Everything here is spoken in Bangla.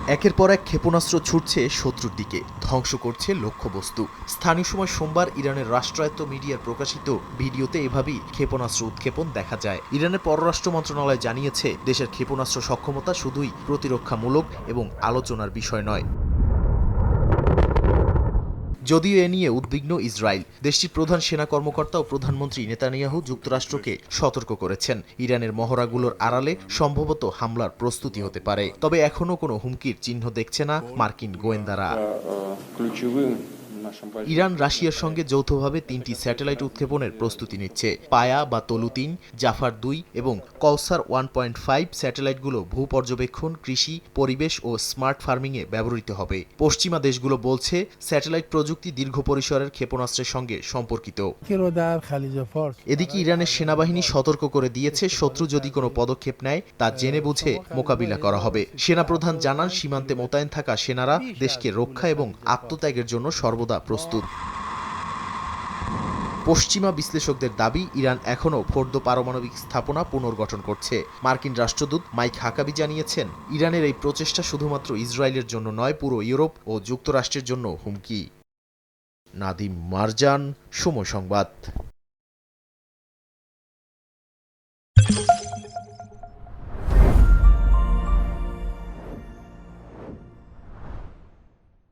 একের পর এক ক্ষেপণাস্ত্র ছুটছে শত্রুর দিকে, ধ্বংস করছে লক্ষ্যবস্তু। স্থানীয় সময় সোমবার ইরানের রাষ্ট্রায়ত্ত মিডিয়ার প্রকাশিত ভিডিওতে এভাবেই ক্ষেপণাস্ত্র উৎক্ষেপণ দেখা যায়। ইরানের পররাষ্ট্র মন্ত্রণালয় জানিয়েছে, দেশের ক্ষেপণাস্ত্র সক্ষমতা শুধুই প্রতিরক্ষামূলক এবং আলোচনার বিষয় নয়। যদিও এ নিয়ে উদ্বিগ্ন ইসরায়েল। দেশটির প্রধান সেনা কর্মকর্তা ও প্রধানমন্ত্রী নেতানিয়াহু যুক্তরাষ্ট্রকে সতর্ক করেছেন, ইরানের মহড়াগুলোর আড়ালে সম্ভবত হামলার প্রস্তুতি হতে পারে। তবে এখনও কোনো হুমকির চিহ্ন দেখছে না মার্কিন গোয়েন্দারা। ইরান রাশিয়ার সঙ্গে যৌথভাবে ৩টি স্যাটেলাইট উৎক্ষেপণের প্রস্তুতি নিচ্ছে। পায়া বা তলু-৩, জাফার-২ এবং কওসার 1.5 স্যাটেলাইটগুলো ভূপর্যবেক্ষণ, কৃষি, পরিবেশ ও স্মার্ট ফার্মিংয়ে ব্যবহৃত হবে। পশ্চিমা দেশগুলো বলছে, স্যাটেলাইট প্রযুক্তি দীর্ঘ পরিসরের ক্ষেপণাস্ত্রের সঙ্গে সম্পর্কিত। এদিকে ইরানের সেনাবাহিনী সতর্ক করে দিয়েছে, শত্রু যদি কোনো পদক্ষেপ নেয় তা জেনে বুঝে মোকাবিলা করা হবে। সেনাপ্রধান জানান, সীমান্তে মোতায়েন থাকা সেনারা দেশকে রক্ষা এবং আত্মত্যাগের জন্য সর্বদা প্রস্তুত। পশ্চিমা বিশ্লেষকদের দাবি, ইরান এখনও ফোর্দো পারমাণবিক স্থাপনা পুনর্গঠন করছে। মার্কিন রাষ্ট্রদূত মাইক হাকাবি জানিয়েছেন, ইরানের এই প্রচেষ্টা শুধুমাত্র ইসরায়েলের জন্য নয়, পুরো ইউরোপ ও যুক্তরাষ্ট্রের জন্য হুমকি। নাদিম মারজান, সময় সংবাদ।